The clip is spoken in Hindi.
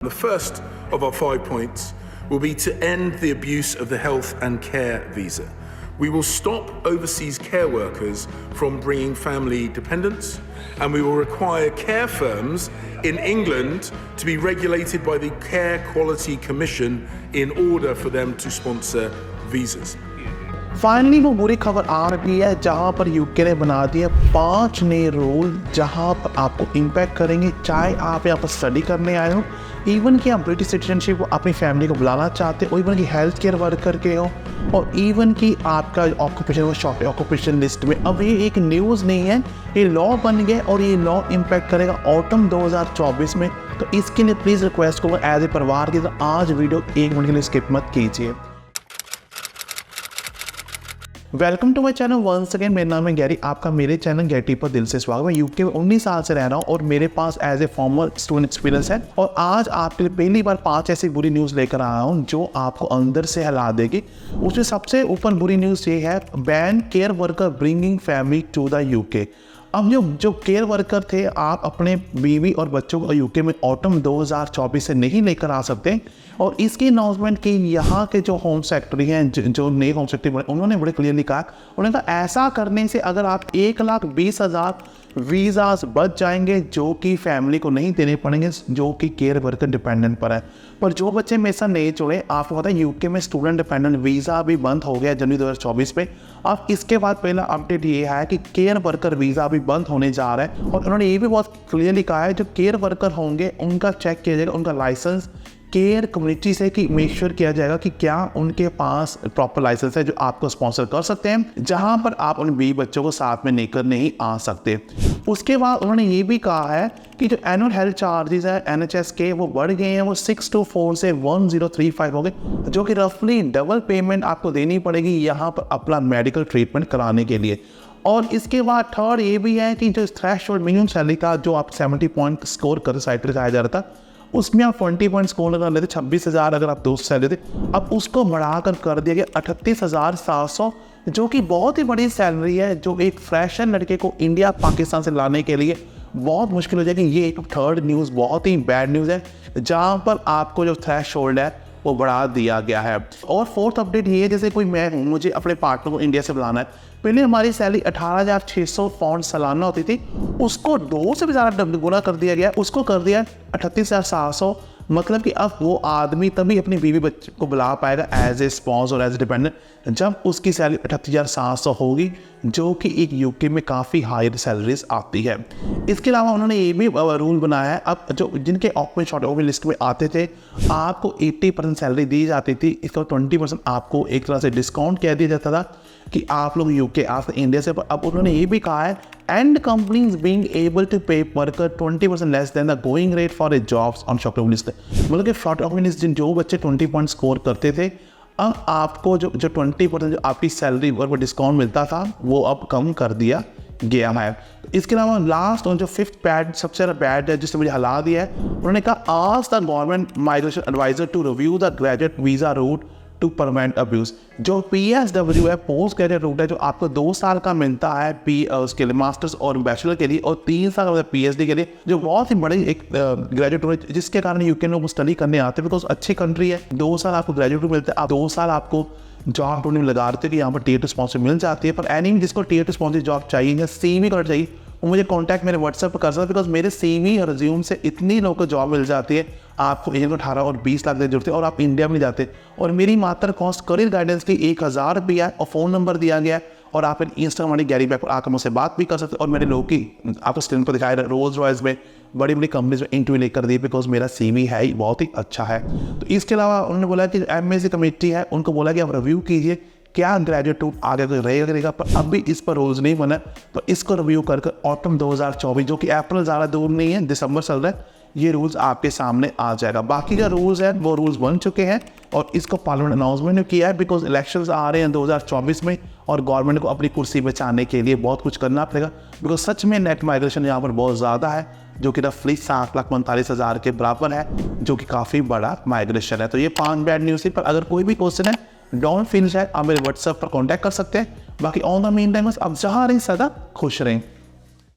The first of our 5 points will be to end the abuse of the health and care visa. We will stop overseas care workers from bringing family dependents, and we will require care firms in England to be regulated by the Care Quality Commission in order for them to sponsor visas. Finally वो बुरी खबर आ रही है जहाँ पर यूके ने बना दिया 5 नए रूल जहाँ पर आपको इम्पैक्ट करेंगे, चाहे आप यहाँ पर स्टडी करने आए हो, इवन कि आप ब्रिटिश सिटीजनशिप अपनी फैमिली को बुलाना चाहते हो, इवन कि हेल्थ केयर वर्कर के हो, और इवन कि आपका ऑक्यूपेशन वो शॉर्ट ऑक्यूपेशन लिस्ट में। अब ये एक न्यूज़ नहीं है, ये लॉ बन गया और ये लॉ इम्पैक्ट करेगा ऑटम 2024 में। तो इसके लिए प्लीज़ रिक्वेस्ट करूँगा एज ए परिवार की, तो आज वीडियो 1 मिनट के लिए स्किप मत कीजिए। Welcome to my channel once again. मेरा नाम है गैरी, आपका मेरे चैनल गैटी पर दिल से स्वागत। मैं यूके में 19 साल से रह रहा हूँ और मेरे पास as a former student experience है, और आज आपके लिए पहली बार 5 ऐसी बुरी न्यूज़ लेकर आया हूँ जो आपको अंदर से हिला देगी। उसमें सबसे ऊपर बुरी न्यूज़ ये है, ban care worker bringing family to the UK. अब जो केयर वर्कर थे, आप अपने बीवी और बच्चों को यूके में ऑटम 2024 से नहीं लेकर आ सकते, और इसकी अनाउंसमेंट की यहाँ के जो होम सेक्रेटरी हैं, जो नए होम सेक्रेटरी बने, उन्होंने बड़े क्लियरली कहा, उन्होंने कहा ऐसा करने से अगर आप 1,20,000 वीज़ाज बच जाएंगे जो कि फैमिली को नहीं देने पड़ेंगे, जो कि केयर वर्कर डिपेंडेंट पर है। पर जो बच्चे में ऐसा नहीं चुने, आपको पता है यूके में स्टूडेंट डिपेंडेंट वीज़ा भी बंद हो गया जनवरी 2024 में। अब इसके बाद पहला अपडेट ये है कि केयर वर्कर वीज़ा भी बंद होने जा रहा है, और उन्होंने ये भी बहुत क्लियरली कहा है जो केयर वर्कर होंगे उनका चेक किया जाएगा, उनका लाइसेंस केयर कम्युनिटी से कि मेक श्योर किया जाएगा कि क्या उनके पास प्रॉपर लाइसेंस है जो आपको स्पॉन्सर कर सकते हैं, जहां पर आप उन 20 बच्चों को साथ में लेकर नहीं आ सकते। उसके बाद उन्होंने ये भी कहा है कि जो एनुअल हेल्थ चार्जेस है NHS के, वो बढ़ गए हैं, वो 624 से 1035 हो गए, जो कि रफली डबल पेमेंट आपको देनी पड़ेगी यहाँ पर अपना मेडिकल ट्रीटमेंट कराने के लिए। और इसके बाद थर्ड ये भी है कि जो थ्रेशोल्ड मिनिमम सैलरी का जो आप 70 पॉइंट स्कोर कर साइट पर दिखाया जा रहा था, उसमें आप 20 पॉइंट स्कोर कर लेते, 26,000 अगर आप दोस्त सैलरी थे, अब उसको बढ़ाकर कर दिया गया 38,700, जो कि बहुत ही बड़ी सैलरी है, जो एक फ्रेशर लड़के को इंडिया पाकिस्तान से लाने के लिए बहुत मुश्किल हो जाएगी। ये एक थर्ड न्यूज़ बहुत ही बैड न्यूज़ है, जहाँ पर आपको जो थ्रेशोल्ड है वो बढ़ा दिया गया है। और फोर्थ अपडेट ये है, जैसे कोई मैं हूँ, मुझे अपने पार्टनर को इंडिया से बुलाना है, पहले हमारी सैलरी 18,600 पाउंड सालाना होती थी, उसको 2 से भी ज़्यादा गुना कर दिया गया, उसको कर दिया 38,700। मतलब कि अब वो आदमी तभी अपनी बीवी बच्चे को बुला पाएगा एज ए स्पॉन्स और एज ए डिपेंडेंट जब उसकी सैलरी 38,700 होगी, जो कि एक यूके में काफ़ी हायर सैलरीज आती है। इसके अलावा उन्होंने ये भी रूल बनाया है, अब जो जिनके ऑक्यूपेशन शॉर्ट ऑफ लिस्ट में आते थे, आपको 80% सैलरी दी जाती थी, इसका 20% आपको एक तरह से डिस्काउंट कह दिया जाता था कि आप लोग यूके आ सकते इंडिया से। अब उन्होंने ये भी कहा है, and companies being able to pay worker 20% less than the going rate for a jobs on short of list. मतलब कि शॉर्ट ऑफ लिस्ट जो बच्चे 20 पॉइंट स्कोर करते थे, अब आपको जो 20% जो आपकी सैलरी और वो डिस्काउंट मिलता था, वो अब कम कर दिया गया है। इसके अलावा लास्ट और जो 5th बैड सबसे ज़्यादा बैड है जिसने मुझे हिला दिया है, उन्होंने कहा आज the government migration adviser to review the graduate visa route to permanent abuse. जो PSW है, पोस्ट ग्रेजुएट रूट है, जो आपको 2 साल का मिलता है उसके लिए मास्टर्स और बैचलर के लिए, और 3 साल का PhD के लिए, जो बहुत ही बड़ी एक ग्रेजुएट रूट है, जिसके कारण यूके लोग स्टडी करने आते हैं, बिकॉज अच्छी कंट्री है। 2 साल आपको ग्रेजुएट रूट मिलता है, आप 2 साल आपको जॉब ढूंढने में लगा रहे थे कि यहाँ पर Tier 2 स्पॉन्सर मिल जाती है। पर एनी जिसको Tier 2 स्पॉन्सर जॉब चाहिए या CV कार्ड चाहिए, वो मुझे कांटेक्ट मेरे व्हाट्सएप पर कर सकते हैं, बिकॉज मेरे CV और रिज्यूम से इतनी लोगों को जॉब मिल जाती है, आपको 18 और 20 लाख की जरूरत है, और आप इंडिया में नहीं जाते। और मेरी मात्र कॉस्ट करियर गाइडेंस की 1,000 रुपया है, और फ़ोन नंबर दिया गया है, और आप इंस्टाग्राम वाली गैरी बैक पर आकर मुझसे बात भी कर सकते हैं। और मेरे लोग की आपको स्क्रीन पर दिखाया रोल्स रॉयस में बड़ी बड़ी कंपनीज में इंटरव्यू लेकर दी, बिकॉज मेरा CV है ही बहुत ही अच्छा है। तो इसके अलावा उन्होंने बोला कि MSc कमेटी है, उनको बोला कि आप रिव्यू कीजिए क्या ग्रेजुएट रूट आगे कोई रहेगा, पर अब भी इस पर रूल्स नहीं बना, तो इसको रिव्यू कर ऑटम 2024, जो कि अप्रैल ज़्यादा दूर नहीं है, दिसंबर चल रहा है, ये रूल्स आपके सामने आ जाएगा। बाकी का रूल्स है वो रूल्स बन चुके हैं, और इसको पार्लियामेंट अनाउंसमेंट ने किया है, बिकॉज इलेक्शंस आ रहे हैं 2024 में, और गवर्नमेंट को अपनी कुर्सी बचाने के लिए बहुत कुछ करना पड़ेगा, बिकॉज सच में नेट माइग्रेशन यहाँ पर बहुत ज़्यादा है, जो कि रफली 7,45,000 के बराबर है, जो कि काफ़ी बड़ा माइग्रेशन है। तो ये 5 बैड न्यूज़ थी, पर अगर कोई भी क्वेश्चन है, डोंट फील शायद आप मेरे व्हाट्सएप पर कॉन्टैक्ट कर सकते हैं। बाकी ऑन द मीन टाइम आप जहाँ रहें सदा खुश रहें।